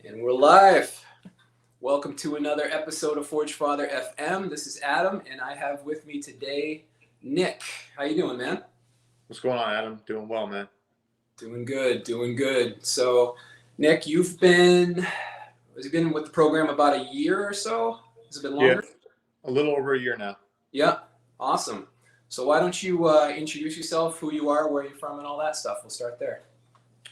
And we're live. Welcome to another episode of Forge Father FM. This is Adam, and I have with me today Nick. How you doing, man? What's going on, Adam? Doing well, man. Doing good. So, Nick, has it been with the program about a year or so? Has it been longer? Yeah, a little over a year now. Yeah, awesome. So why don't you introduce yourself, who you are, where you're from, and all that stuff. We'll start there.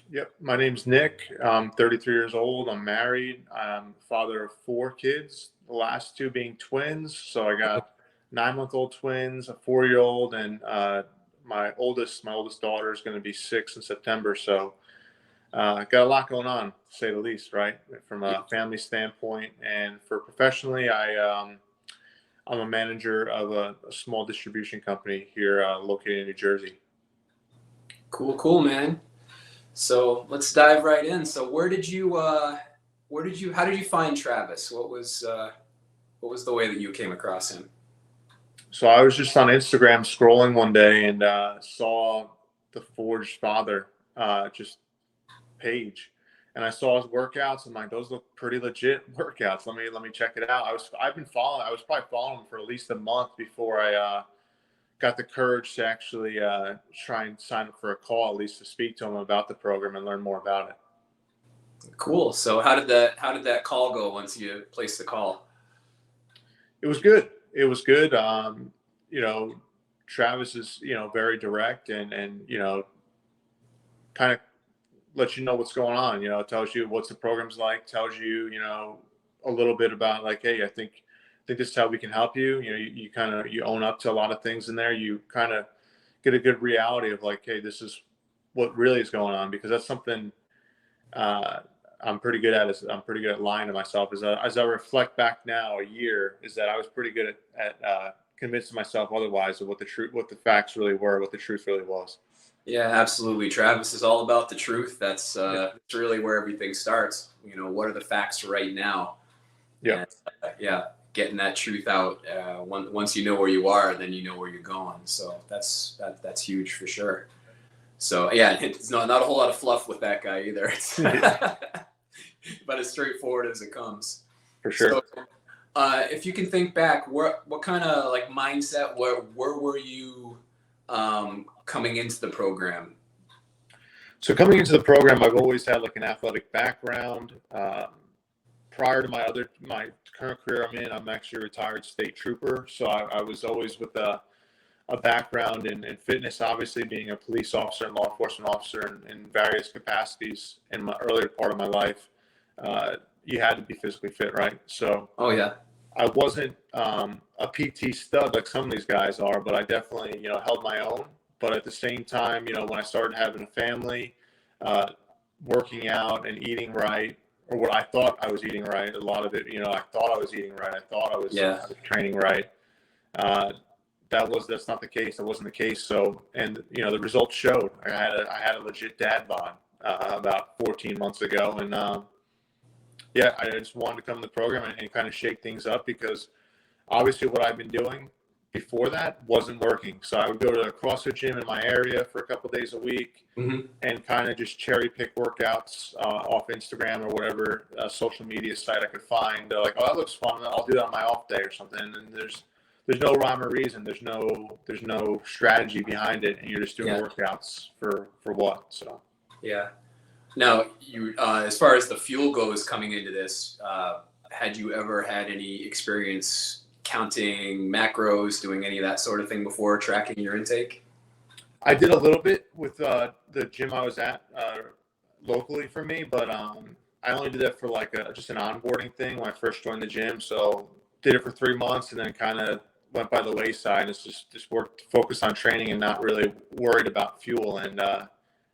Yep, my name's Nick. I'm 33 years old. I'm married. I'm father of 4 kids, the last 2 being twins. So I got 9-month-old twins, a 4-year-old, and my oldest daughter is going to be 6 in September. So got a lot going on, to say the least, right? From a family standpoint, and for professionally, I'm a manager of a small distribution company here located in New Jersey. Cool, man. So let's dive right in. So how did you find Travis? What was the way that you came across him? So I was just on Instagram scrolling one day and saw the Forged Father just page, and I saw his workouts. I'm like, those look pretty legit workouts. Let me check it out. I was probably following him for at least a month before I got the courage to actually try and sign up for a call, at least to speak to him about the program and learn more about it. Cool. So how did that call go once you placed the call? It was good. Travis is, very direct and kind of lets you know what's going on. Tells you what's the program's like, tells you, a little bit about like, hey, I think this is how we can help you. You kind of, you own up to a lot of things in there. You kind of get a good reality of like, hey, this is what really is going on, because that's something I'm pretty good at. I'm pretty good at lying to myself. As I reflect back now, a year, is that I was pretty good at convincing myself otherwise of what the facts really were, what the truth really was. Yeah, absolutely. Travis is all about the truth. That's really where everything starts. What are the facts right now? Yeah. And, getting that truth out. Once you know where you are, then you know where you're going. So that's huge for sure. So yeah, it's not a whole lot of fluff with that guy either. It's but as straightforward as it comes. For sure. So, if you can think back, what kind of like mindset, where were you coming into the program? So coming into the program, I've always had like an athletic background. Prior to my current career I'm in, I'm actually a retired state trooper. So I was always with a background in fitness, obviously being a police officer and law enforcement officer in various capacities in my earlier part of my life. You had to be physically fit, right? So I wasn't a PT stud like some of these guys are, but I definitely, held my own. But at the same time, when I started having a family, working out and eating right, or what I thought I was eating right, a lot of it, I thought I was eating right. I thought I was training right. That's not the case. That wasn't the case. So, and the results showed. I had a legit dad bod about 14 months ago, and I just wanted to come to the program and kind of shake things up, because obviously what I've been doing before that wasn't working. So I would go to a CrossFit gym in my area for a couple of days a week, and kind of just cherry pick workouts off Instagram or whatever social media site I could find. Like, oh, that looks fun. I'll do that on my off day or something. And there's no rhyme or reason. There's no strategy behind it, and you're just doing workouts for what? So Now, you as far as the fuel goes coming into this, had you ever had any experience counting macros, doing any of that sort of thing before, tracking your intake? I did a little bit with the gym I was at locally for me, but I only did that for like just an onboarding thing when I first joined the gym. So did it for 3 months and then kind of went by the wayside. It's just focused on training and not really worried about fuel. And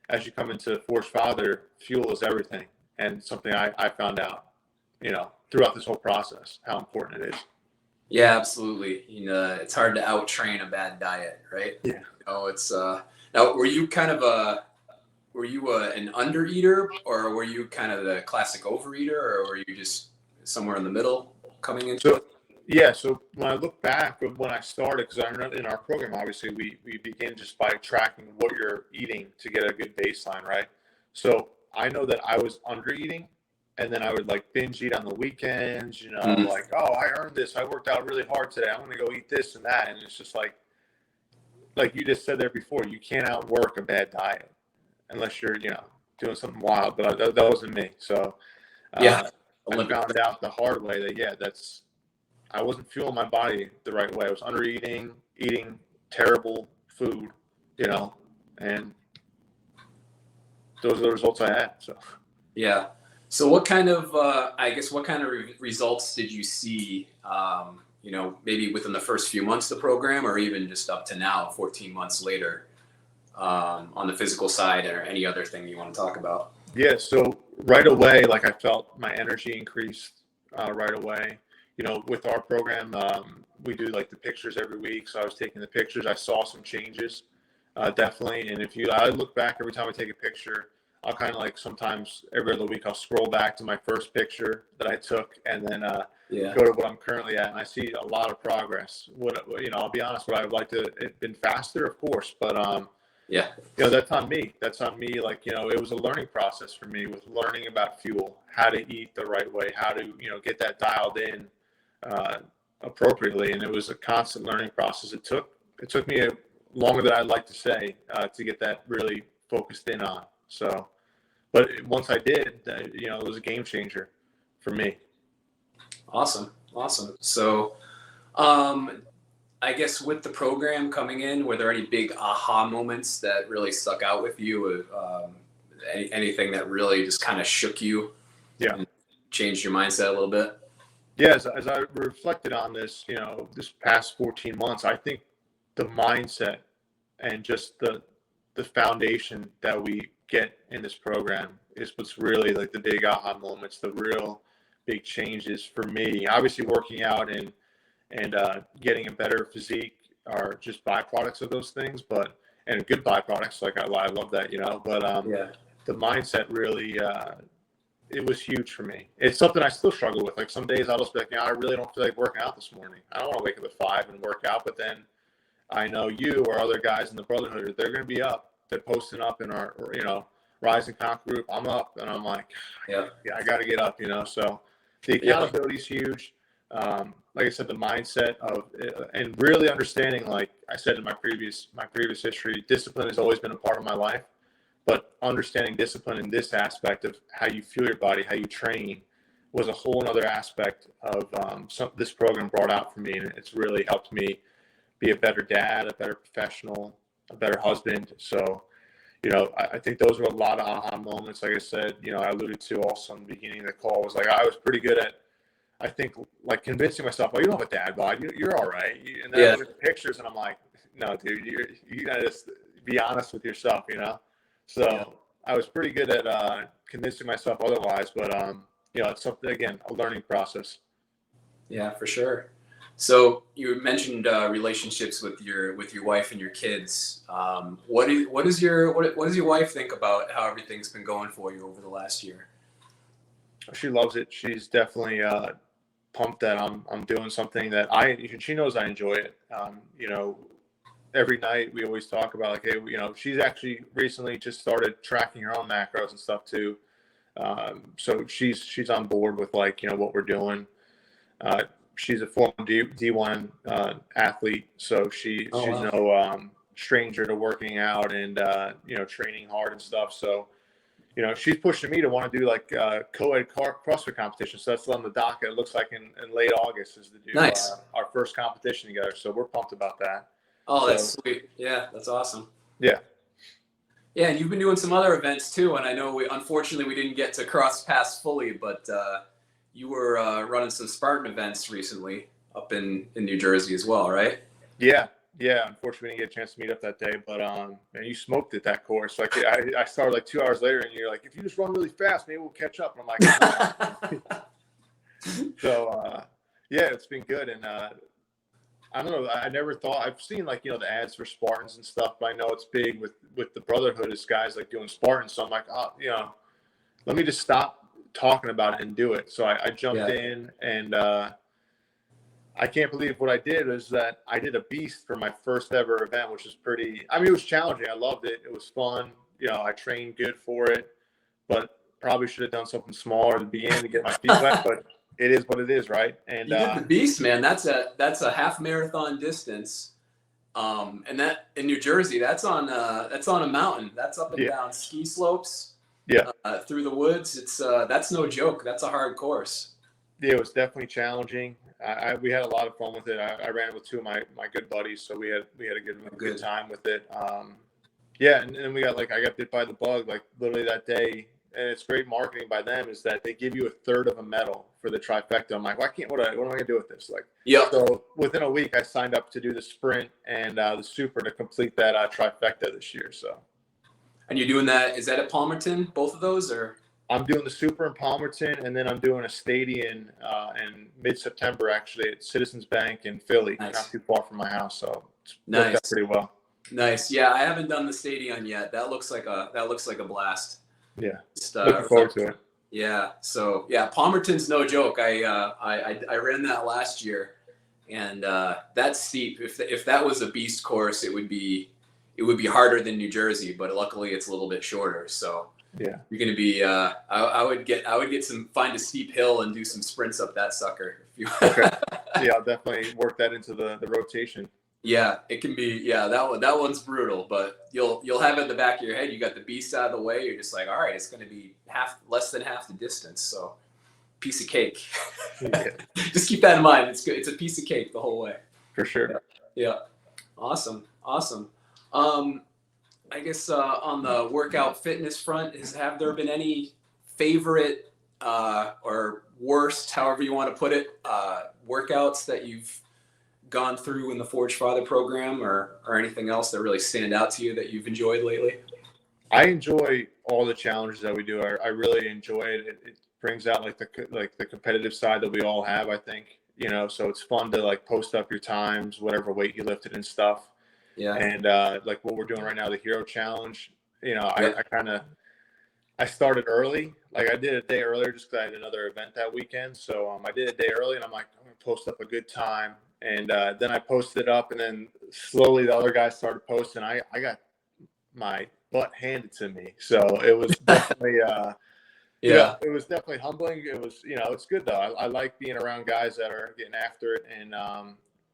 as you come into Forged Father, fuel is everything, and something I found out, throughout this whole process, how important it is. Yeah, absolutely. It's hard to out-train a bad diet, right? Yeah. It's now, were you an undereater, or were you kind of the classic overeater, or were you just somewhere in the middle coming into it? Yeah, so when I look back when I started, because I know in our program, obviously, we begin just by tracking what you're eating to get a good baseline, right? So I know that I was under eating, and then I would like binge eat on the weekends, Mm. like, oh, I earned this. I worked out really hard today. I'm going to go eat this and that. And it's just like you just said there before, you can't outwork a bad diet unless you're, doing something wild. But that wasn't me. So Yeah. I found out the hard way that, I wasn't fueling my body the right way. I was undereating, eating terrible food, and those are the results I had. So. Yeah. So what kind of, what kind of results did you see, maybe within the first few months of the program, or even just up to now, 14 months later, on the physical side, or any other thing you want to talk about? Yeah. So right away, like I felt my energy increased right away. With our program, we do like the pictures every week. So I was taking the pictures. I saw some changes, definitely. And I look back every time I take a picture, I'll kind of like sometimes every other week I'll scroll back to my first picture that I took, and then go to what I'm currently at, and I see a lot of progress. I'll be honest, would I have liked to have been faster, of course, but that's on me. That's on me. Like, it was a learning process for me with learning about fuel, how to eat the right way, how to get that dialed in appropriately, and it was a constant learning process. It took me longer than I'd like to say to get that really focused in on. So, but once I did, it was a game changer for me. Awesome. So, I guess with the program coming in, were there any big aha moments that really stuck out with you? Anything that really just kind of shook you? Yeah. And changed your mindset a little bit? Yeah. As I reflected on this, this past 14 months, I think the mindset and just the foundation that we get in this program is what's really like the big aha moments, the real big changes for me. Obviously, working out and getting a better physique are just byproducts of those things, and good byproducts. Like I love that, But the mindset really, it was huge for me. It's something I still struggle with. Like some days I'll just be like, I really don't feel like working out this morning. I don't want to wake up at 5 and work out, but then I know you or other guys in the Brotherhood, they're going to be up. They're posting up in our, Rise and Conquer group. I'm up, and I'm like, yeah, I got to get up, So the accountability is huge. Like I said, the mindset of and really understanding, like I said in my previous history, discipline has always been a part of my life. But understanding discipline in this aspect of how you fuel your body, how you train, was a whole other aspect of this program brought out for me, and it's really helped me be a better dad, a better professional, a better husband. So, I think those were a lot of aha moments. Like I said, I alluded to also in the beginning of the call, was like I was pretty good at, I think, like convincing myself, oh, you don't have a dad bod, you're all right. And then I look at the pictures and I'm like, no, dude, you gotta just be honest with yourself, So I was pretty good at convincing myself otherwise, but it's something, again, a learning process. Yeah, for sure. So you mentioned relationships with your wife and your kids. What does your wife think about how everything's been going for you over the last year? She loves it. She's definitely pumped that I'm doing something that she knows I enjoy it. Every night we always talk about like, hey, she's actually recently just started tracking her own macros and stuff too. So she's on board with like, what we're doing. She's a former D1 athlete, so she's no stranger to working out and training hard and stuff. So she's pushing me to want to do like co-ed CrossFit competition. So that's on the docket. It looks like in late August is to do our first competition together. So we're pumped about that. Oh, that's sweet. Yeah, that's awesome. Yeah. Yeah, and you've been doing some other events too. And I know unfortunately we didn't get to cross paths fully, but you were running some Spartan events recently up in New Jersey as well, right? Yeah. Unfortunately, we didn't get a chance to meet up that day, but man, you smoked at that course. Like I started like 2 hours later, and you're like, if you just run really fast, maybe we'll catch up. And I'm like, so yeah, it's been good. And I don't know. I never thought, I've seen like the ads for Spartans and stuff, but I know it's big with the Brotherhood as guys like doing Spartans. So I'm like, let me just stop talking about it and do it. So I jumped in, and I can't believe what I did is that I did a beast for my first ever event, which is it was challenging. I loved it. It was fun. I trained good for it, but Probably should have done something smaller at the beginning to get my feet wet, but it is what it is, right? And You did the beast, man. That's a half marathon distance. And that in New Jersey, that's on a mountain. That's up and yeah, down ski slopes, yeah, through the woods. It's that's no joke. That's a hard course. yeah. It was definitely challenging. We had a lot of fun with it. I ran it with two of my good buddies, so we had a good time with it. Yeah, and then I got bit by the bug like literally that day. And it's great marketing by them is that they give you a third of a medal for the trifecta. I'm like, what am I going to do with this? Like, Yeah. So within a week, I signed up to do the sprint and the super to complete that trifecta this year. So. And you're doing that? Is that at Palmerton? Both of those, or? I'm doing the super in Palmerton, and then I'm doing a stadium in mid-September actually at Citizens Bank in Philly, Nice. Not too far from my house. So it's Nice. worked out pretty well. Nice. Yeah, I haven't done the stadium yet. That looks like a blast. Yeah, Just, looking forward to it. Yeah. So yeah, Palmerton's no joke. I ran that last year, and that's steep. If that was a beast course, it would be harder than New Jersey, but luckily it's a little bit shorter. So yeah, you're gonna be. I would find a steep hill and do some sprints up that sucker. Okay. Yeah, I'll definitely work that into the rotation. Yeah, it can be. Yeah, that one's brutal, but you'll have it in the back of your head. You got the beast out of the way. You're just like, all right, it's going to be less than half the distance. So, piece of cake. Yeah. Just keep that in mind. It's good. It's a piece of cake the whole way. For sure. Yeah. Awesome. I guess on the workout fitness front, have there been any favorite or worst, however you want to put it, workouts that you've gone through in the Forge Father program, or anything else that really stand out to you that you've enjoyed lately? I enjoy all the challenges that we do. I really enjoy it. It brings out the competitive side that we all have, I think, so it's fun to post up your times, whatever weight you lifted and stuff. Yeah. And like what we're doing right now, the Hero Challenge, Yep. I started early. Like I did a day earlier just because I had another event that weekend. So I did a day early and I'm like, I'm going to post up a good time. And then I posted it up, and then slowly the other guys started posting. I got my butt handed to me. So it was definitely, it was definitely humbling. It was, it's good though. I like being around guys that are getting after it and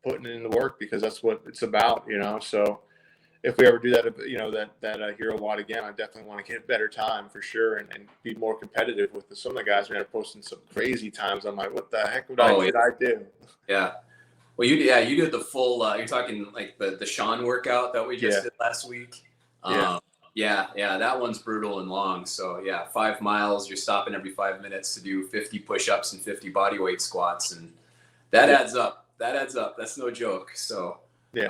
putting it in the work because that's what it's about, So if we ever do that, that Hero Watt again, I definitely want to get a better time for sure and be more competitive with some of the guys. Are posting some crazy times. I'm like, what the heck did I do? Yeah. Well, you did the full. You're talking like the Sean workout that we just did last week. Yeah, that one's brutal and long. So yeah, 5 miles. You're stopping every 5 minutes to do 50 push-ups and 50 body weight squats, and that adds up. That's no joke. So we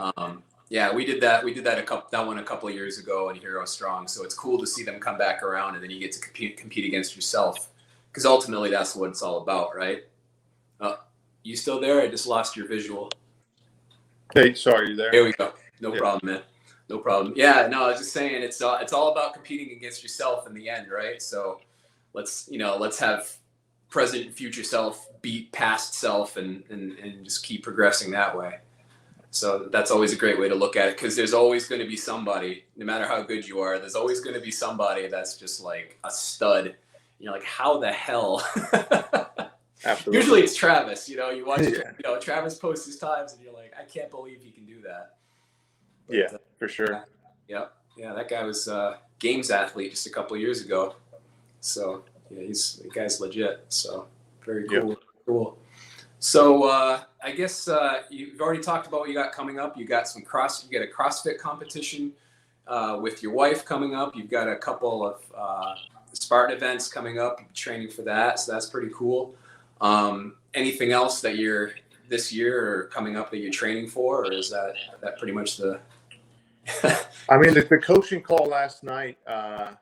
did that. We did that a couple of years ago in Hero Strong. So it's cool to see them come back around, and then you get to compete against yourself, because ultimately that's what it's all about, right? You still there? I just lost your visual. Hey, sorry, you there? Here we go. No problem, man. No problem. Yeah, no, I was just saying it's all about competing against yourself in the end, right? So let's have present and future self beat past self and just keep progressing that way. So that's always a great way to look at it, because there's always going to be somebody, no matter how good you are, there's always going to be somebody that's just like a stud. You're like, how the hell? Absolutely. Usually it's Travis, you watch, Travis posts his times and you're like, I can't believe he can do that. But, for sure. Yeah. That guy was a games athlete just a couple of years ago. So yeah, the guy's legit. So very cool. Yep. Cool. So I guess you've already talked about what you got coming up. You got you got a CrossFit competition with your wife coming up. You've got a couple of Spartan events coming up. You're training for that. So that's pretty cool. Anything else that you're this year or coming up that you're training for, or is that pretty much the? I mean, the coaching call last night. I'm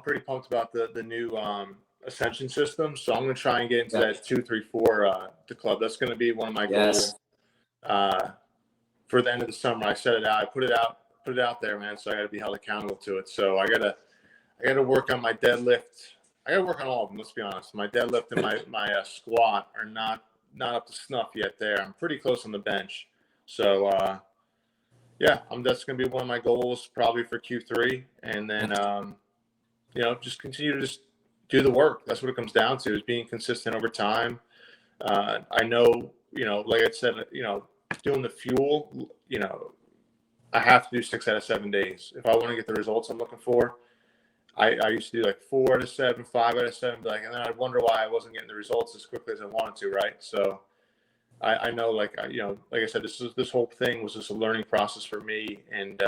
pretty pumped about the new Ascension system. So I'm going to try and get into that 2, 3, 4 the club. That's going to be one of my goals for the end of the summer. I set it out. I put it out there, man. So I got to be held accountable to it. So I got to work on my deadlift. I got to work on all of them. Let's be honest. My deadlift and my squat are not up to snuff yet. There, I'm pretty close on the bench. So that's going to be one of my goals probably for Q3, and then just continue to just do the work. That's what it comes down to, is being consistent over time. I know, like I said, doing the fuel, I have to do 6 out of 7 days. If I want to get the results I'm looking for, I used to do like 4 out of 7, 5 out of 7, and then I'd wonder why I wasn't getting the results as quickly as I wanted to, right? So I know, like I said, this whole thing was just a learning process for me, and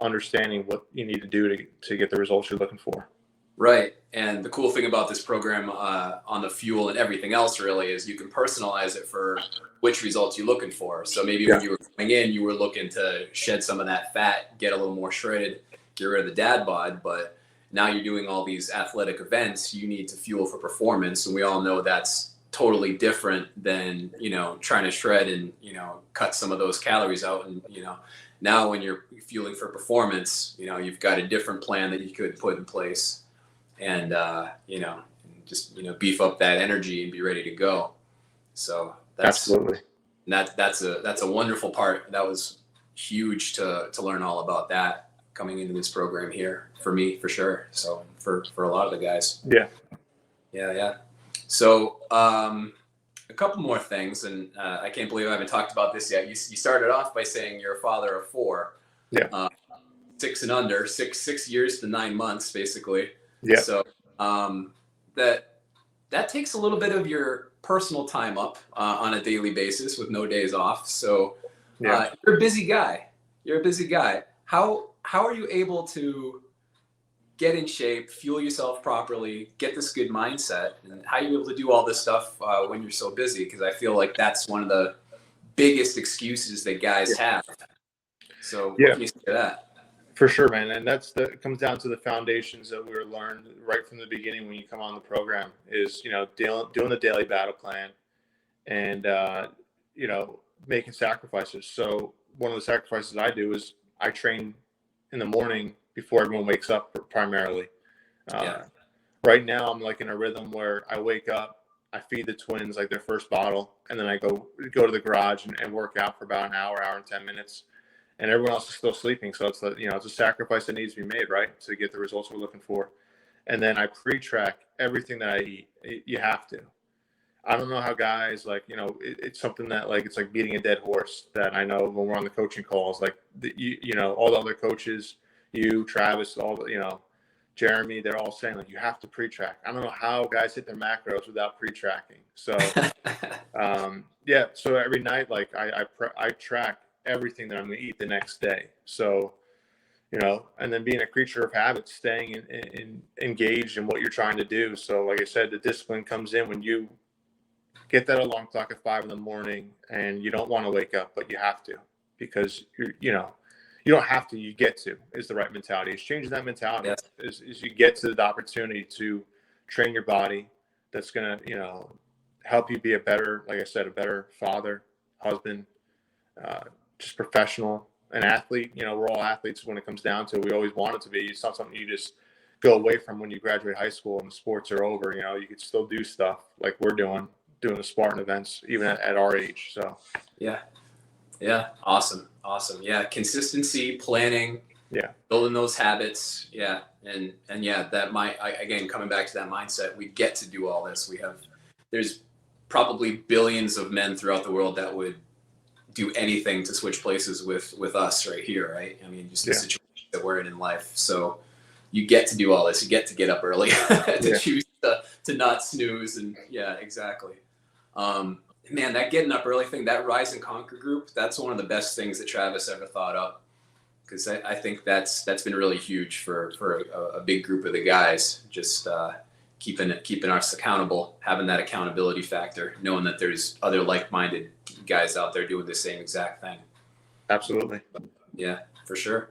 understanding what you need to do to get the results you're looking for. Right. And the cool thing about this program on the fuel and everything else really is you can personalize it for which results you're looking for. So maybe when you were coming in, you were looking to shed some of that fat, get a little more shredded, get rid of the dad bod. But now you're doing all these athletic events, you need to fuel for performance. And we all know that's totally different than, trying to shred and, cut some of those calories out. And, now when you're fueling for performance, you've got a different plan that you could put in place. And just beef up that energy and be ready to go. So Absolutely. That's a wonderful part. That was huge to learn all about that coming into this program here for me, for sure. So for a lot of the guys. Yeah. So a couple more things, and I can't believe I haven't talked about this yet. You started off by saying you're a father of 4. 6 and under, 6 years to 9 months, basically. Yeah. So that takes a little bit of your personal time up on a daily basis with no days off. So you're a busy guy. How are you able to get in shape, fuel yourself properly, get this good mindset, and how are you able to do all this stuff when you're so busy? Because I feel like that's one of the biggest excuses that guys have. So what can you say to that? For sure, man. And it comes down to the foundations that we were learned right from the beginning when you come on the program is, doing the daily battle plan and, making sacrifices. So one of the sacrifices I do is I train in the morning before everyone wakes up primarily. Right now I'm like in a rhythm where I wake up, I feed the twins like their first bottle, and then I go to the garage and work out for about an hour and 10 minutes. And everyone else is still sleeping. So it's it's a sacrifice that needs to be made, right, to get the results we're looking for. And then I pre-track everything that I eat. You have to. I don't know how guys it's something that it's like beating a dead horse that I know when we're on the coaching calls, all the other coaches, Travis, Jeremy, they're all saying you have to pre-track. I don't know how guys hit their macros without pre-tracking. So, so every night, I track everything that I'm going to eat the next day. So, and then being a creature of habit, staying engaged in what you're trying to do. So like I said, the discipline comes in when you get that alarm clock at 5 a.m. and you don't want to wake up, but you have to, because you don't have to, you get to, is the right mentality. It's changing that mentality. Yes. Is you get to the opportunity to train your body. That's going to, help you be a better father, husband, just professional, an athlete. We're all athletes when it comes down to it. We always want it to be. It's not something you just go away from when you graduate high school and the sports are over. You could still do stuff like we're doing the Spartan events, even at our age. So yeah, awesome. Yeah, consistency, planning, building those habits. And again, coming back to that mindset, we get to do all this. There's probably billions of men throughout the world that would do anything to switch places with us right here, right? I mean, just the situation that we're in life. So you get to do all this. You get to get up early to choose to not snooze. And exactly. Man, that getting up early thing, that Rise and Conquer group, that's one of the best things that Travis ever thought up. Because I think that's been really huge for a big group of the guys, just keeping us accountable, having that accountability factor, knowing that there's other like-minded guys out there doing the same exact thing. Absolutely. Yeah, for sure.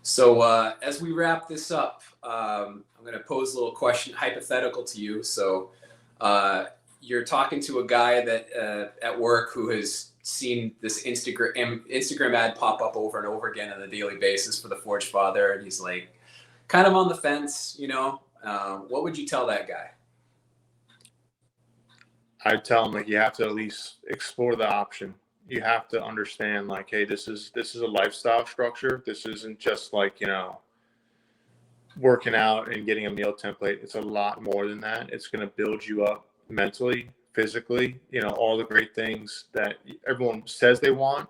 So as we wrap this up, I'm going to pose a little question, hypothetical to you. So you're talking to a guy that at work who has seen this Instagram ad pop up over and over again on a daily basis for the Forge Father, and he's like kind of on the fence, what would you tell that guy? I'd tell him you have to at least explore the option. You have to understand hey, this is a lifestyle structure. This isn't just working out and getting a meal template. It's a lot more than that. It's going to build you up mentally, physically, all the great things that everyone says they want,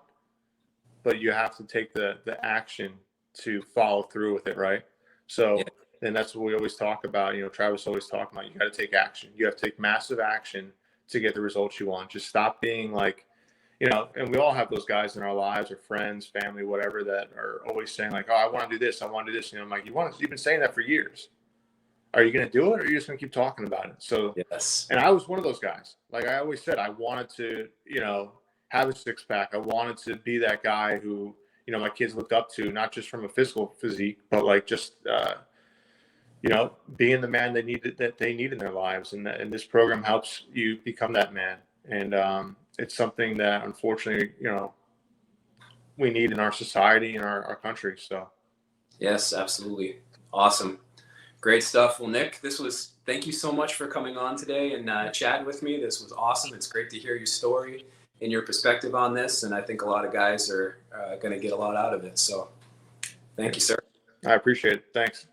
but you have to take the action to follow through with it, right? So, Yeah. and that's what we always talk about. Travis always talking about, you got to take action. You have to take massive action to get the results you want. Just stop being like, and we all have those guys in our lives, or friends, family, whatever, that are always saying like, "Oh, I want to do this. I want to do this." I'm like, you've been saying that for years. Are you going to do it, or are you just going to keep talking about it? So, Yes. and I was one of those guys. Like I always said, I wanted to, have a six pack. I wanted to be that guy who, my kids looked up to, not just from a physical physique, but like just, being the man that they need in their lives. And this program helps you become that man. And it's something that unfortunately, we need in our society, in our country. So. Yes, absolutely. Awesome. Great stuff. Well, Nick, thank you so much for coming on today and chatting with me. This was awesome. It's great to hear your story and your perspective on this. And I think a lot of guys are going to get a lot out of it. So thank you, sir. I appreciate it. Thanks.